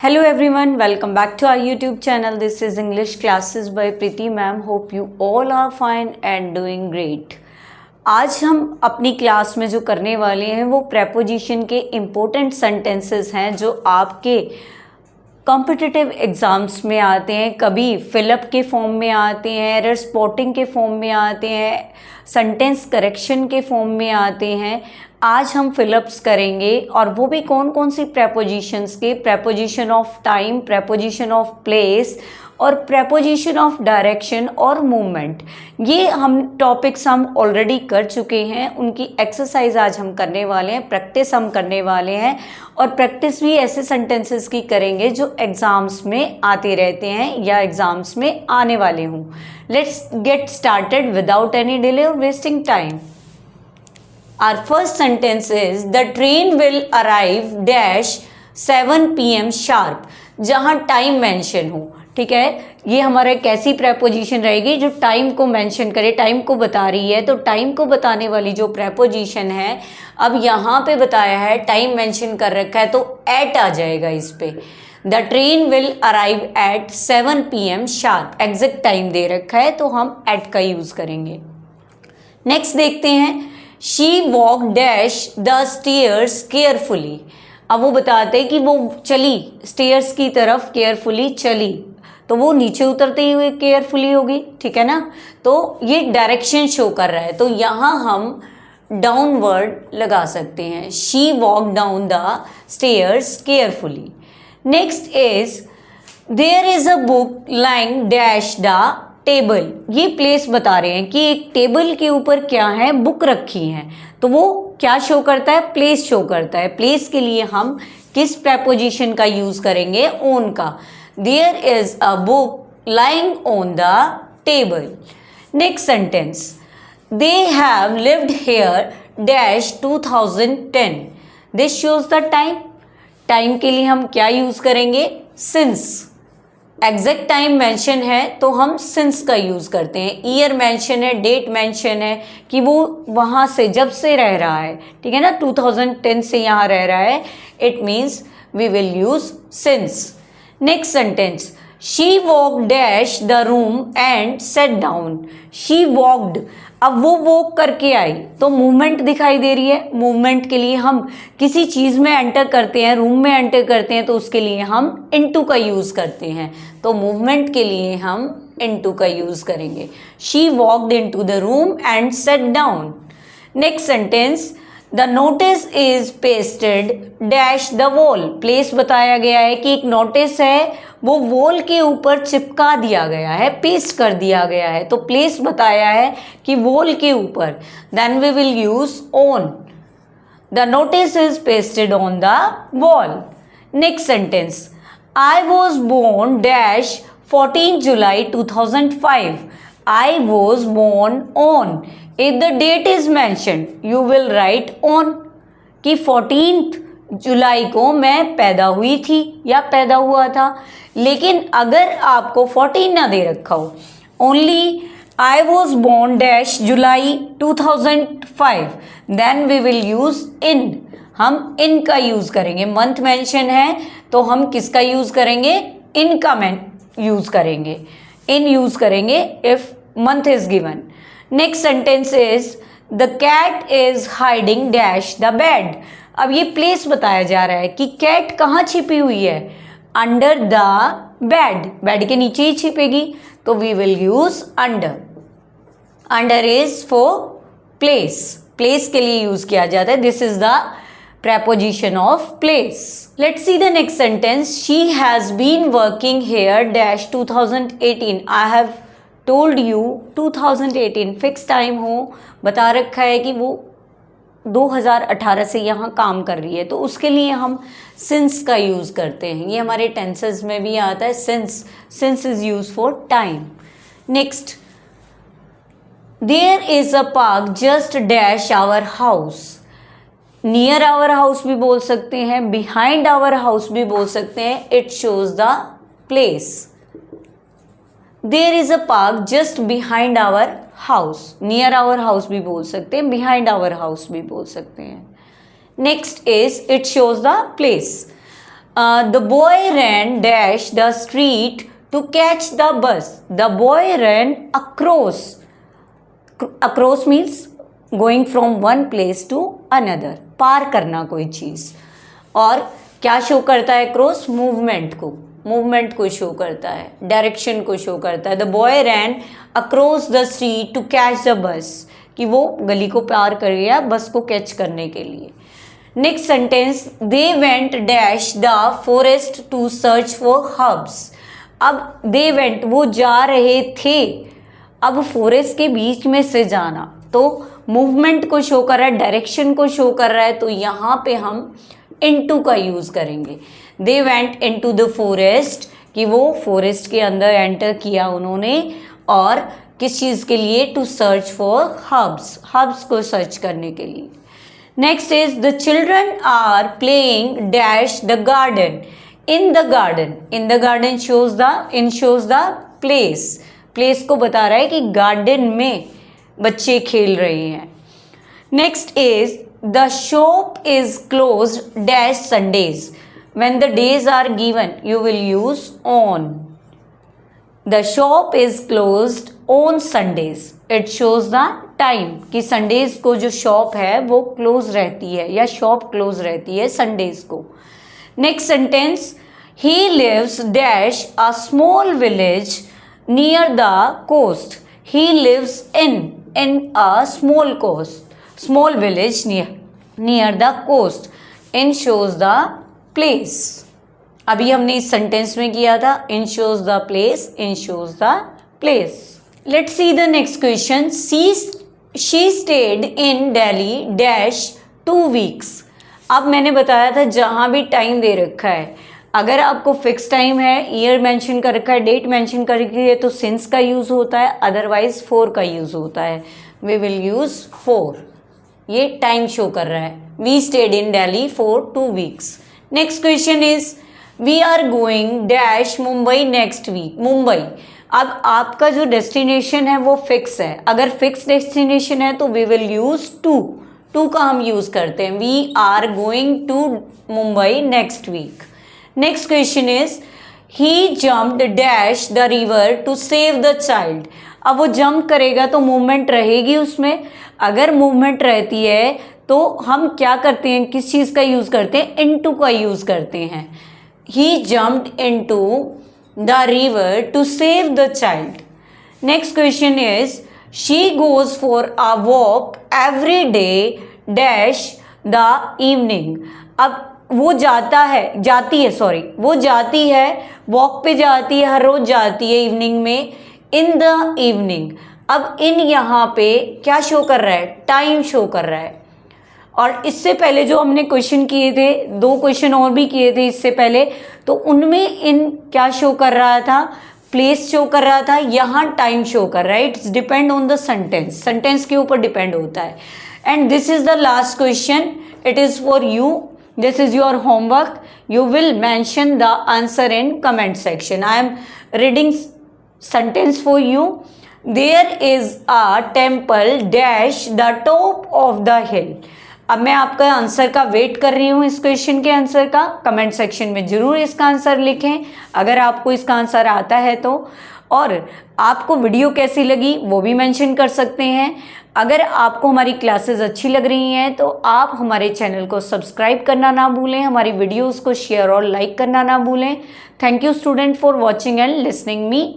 Hello everyone, welcome back to our YouTube channel. This is English classes by Preeti ma'am. Hope you all are fine and doing great. आज हम अपनी class में जो करने वाले हैं वो प्रेपोजिशन के इम्पोर्टेंट सेंटेंसेस हैं जो आपके कॉम्पिटिटिव एग्ज़ाम्स में आते हैं, कभी फिलअप के फॉर्म में आते हैं, एरर स्पॉटिंग के फॉर्म में आते हैं, सेंटेंस करेक्शन के फॉर्म में आते हैं। आज हम फिलअप्स करेंगे और वो भी कौन कौन सी प्रेपोजिशंस के, preposition of time, preposition of place और प्रेपोजिशन ऑफ डायरेक्शन और मूवमेंट। ये हम टॉपिक्स हम ऑलरेडी कर चुके हैं, उनकी एक्सरसाइज आज हम करने वाले हैं, प्रैक्टिस हम करने वाले हैं और प्रैक्टिस भी ऐसे सेंटेंसेस की करेंगे जो एग्ज़ाम्स में आते रहते हैं या एग्ज़ाम्स में आने वाले हों। Let's get started without any delay और wasting time. Our first sentence is the train will arrive dash 7 PM sharp, जहाँ टाइम मेंशन हो। ठीक है, ये हमारा कैसी प्रेपोजिशन रहेगी जो टाइम को मेंशन करे, टाइम को बता रही है। तो टाइम को बताने वाली जो प्रेपोजिशन है, अब यहाँ पे बताया है टाइम मेंशन कर रखा है तो एट आ जाएगा इस पे। The train will arrive at 7 PM sharp, exact time दे रखा है तो हम एट का यूज़ करेंगे। नेक्स्ट देखते हैं, she walk dash the stairs carefully. अब वो बताते हैं कि वो चली स्टेयर्स की तरफ, केयरफुली चली, तो वो नीचे उतरते हुए केयरफुली होगी। ठीक है ना, तो ये डायरेक्शन शो कर रहा है तो यहाँ हम डाउनवर्ड लगा सकते हैं। She walk down the stairs carefully. Next is there is a book lying dash the table. ये प्लेस बता रहे हैं कि एक टेबल के ऊपर क्या है, बुक रखी है, तो वो क्या शो करता है, प्लेस शो करता है। प्लेस के लिए हम किस प्रेपोजिशन का यूज करेंगे, ओन का। There is a book lying on the table. Next sentence, they have lived here dash 2010। This shows the time. Time के लिए हम क्या यूज करेंगे, सिंस। एग्जैक्ट टाइम मेंशन है तो हम सिंस का यूज़ करते हैं। ईयर मेंशन है, डेट मेंशन है कि वो वहाँ से जब से रह रहा है, ठीक है ना, 2010 से यहाँ रह रहा है, it means we will use since. Next sentence, she walk dash the room and set down. She walked, अब वो वॉक करके आई तो मूवमेंट दिखाई दे रही है। मूवमेंट के लिए हम किसी चीज़ में एंटर करते हैं, रूम में एंटर करते हैं तो उसके लिए हम इनटू का यूज़ करते हैं। तो मूवमेंट के लिए हम इनटू का यूज़ करेंगे। She walked into the room and set down. Next sentence, the notice is pasted dash the wall. Place बताया गया है कि एक नोटिस है वो वॉल के ऊपर चिपका दिया गया है, पेस्ट कर दिया गया है, तो प्लेस बताया है कि वॉल के ऊपर। Then we will use on. The notice is pasted on the wall. Next sentence, I was born dash 14 July 2005। I was born on. If the date is mentioned, you will write on कि 14 जुलाई को मैं पैदा हुई थी या पैदा हुआ था। लेकिन अगर आपको 14 ना दे रखा हो, only I was born dash July 2005, then we will use in. हम इन का यूज़ करेंगे। मंथ मेंशन है तो हम किसका यूज़ करेंगे, इन का यूज़ करेंगे, इन यूज़ करेंगे if month is given. Next sentence is the cat is hiding dash the bed. अब ये प्लेस बताया जा रहा है कि कैट कहाँ छिपी हुई है, अंडर द बेड। बेड के नीचे ही छिपेगी तो we will use under. Under is for place, place के लिए यूज किया जाता है। This is the preposition of place. Let's see the next sentence. She has been working here dash 2018. I have told you 2018 fix time हो, बता रखा है कि वो 2018 से यहाँ काम कर रही है तो उसके लिए हम सिंस का यूज़ करते हैं। ये हमारे टेंसेस में भी आता है, since. Since is use for time. Next, there is a park just dash our house. Near our house भी बोल सकते हैं, बिहाइंड आवर हाउस भी बोल सकते हैं। It shows the place. There is a park just behind our house. Near our house भी बोल सकते हैं, बिहाइंड आवर हाउस भी बोल सकते हैं। Next is it shows the place. The boy ran dash the street to catch the bus. The boy ran across. Across means going from one place to another, पार करना कोई चीज़. और क्या show करता है क्रॉस? मूवमेंट को show करता है, डायरेक्शन को शो करता है. The boy ran across the street to catch the bus, कि वो गली को पार कर गया बस को कैच करने के लिए. Next sentence, they went dash the forest to search for herbs. अब दे वेंट, वो जा रहे थे. अब फॉरेस्ट के बीच में से जाना तो मूवमेंट को शो कर रहा है, डायरेक्शन को शो कर रहा है, तो यहाँ पे हम इनटू का यूज़ करेंगे. They went into the forest, कि वो फॉरेस्ट के अंदर एंटर किया उन्होंने, और किस चीज़ के लिए? टू सर्च फॉर हर्ब्स को सर्च करने के लिए. Next is the children are playing dash the garden. In the garden shows the place को बता रहा है कि गार्डन में बच्चे खेल रहे हैं. Next is the shop is closed dash Sundays. When the days are given you will use on. The shop is closed on Sundays. It shows the time, कि संडेज को जो शॉप है वो क्लोज रहती है या शॉप क्लोज रहती है संडेज को. Next sentence, he lives dash a small village near the coast. He lives in a small village near the coast. In shows the place. अभी हमने इस सेंटेंस में किया था, in shows the place, in shows the place. Let's see the next question. She stayed in Delhi dash 2 weeks. अब मैंने बताया था जहाँ भी टाइम दे रखा है, अगर आपको फिक्स टाइम है, ईयर मेंशन कर रखा है, डेट मेंशन कर रखी है, तो सिंस का यूज़ होता है, अदरवाइज फॉर का यूज़ होता है. We will use for. ये टाइम शो कर रहा है. We stayed in Delhi for 2 weeks. Next question is, we are going dash Mumbai next week. Mumbai. अब आपका जो डेस्टिनेशन है वो फिक्स है. अगर फिक्स डेस्टिनेशन है तो वी विल यूज़ टू का हम यूज़ करते हैं. We are going to Mumbai next week. Next question is, he jumped dash the river to save the child. अब वो जंप करेगा तो मूवमेंट रहेगी उसमें. अगर मूवमेंट रहती है तो हम क्या करते हैं, किस चीज़ का यूज़ करते हैं? इनटू का यूज़ करते हैं. He jumped into the river to save the child. Next question is, she goes for a walk every day dash the evening. अब वो जाती है वॉक पे जाती है, हर रोज जाती है इवनिंग में, इन द इवनिंग. अब इन यहाँ पे क्या शो कर रहा है? टाइम शो कर रहा है. और इससे पहले जो हमने क्वेश्चन किए थे, 2 क्वेश्चन और भी किए थे इससे पहले, तो उनमें इन क्या शो कर रहा था? प्लेस शो कर रहा था. यहाँ टाइम शो कर रहा है. It's depend on the sentence के ऊपर डिपेंड होता है. And this is the last question. It is for you. This is your homework. You will mention the answer in comment section. I am reading sentence for you. There is a temple dash the top of the hill. अब मैं आपका answer का wait कर रही हूँ इस question के answer का. कमेंट सेक्शन में ज़रूर इसका आंसर लिखें अगर आपको इसका आंसर आता है तो. और आपको वीडियो कैसी लगी वो भी मेंशन कर सकते हैं. अगर आपको हमारी क्लासेस अच्छी लग रही हैं तो आप हमारे चैनल को सब्सक्राइब करना ना भूलें, हमारी वीडियोस को शेयर और लाइक करना ना भूलें. Thank you student for watching and listening me.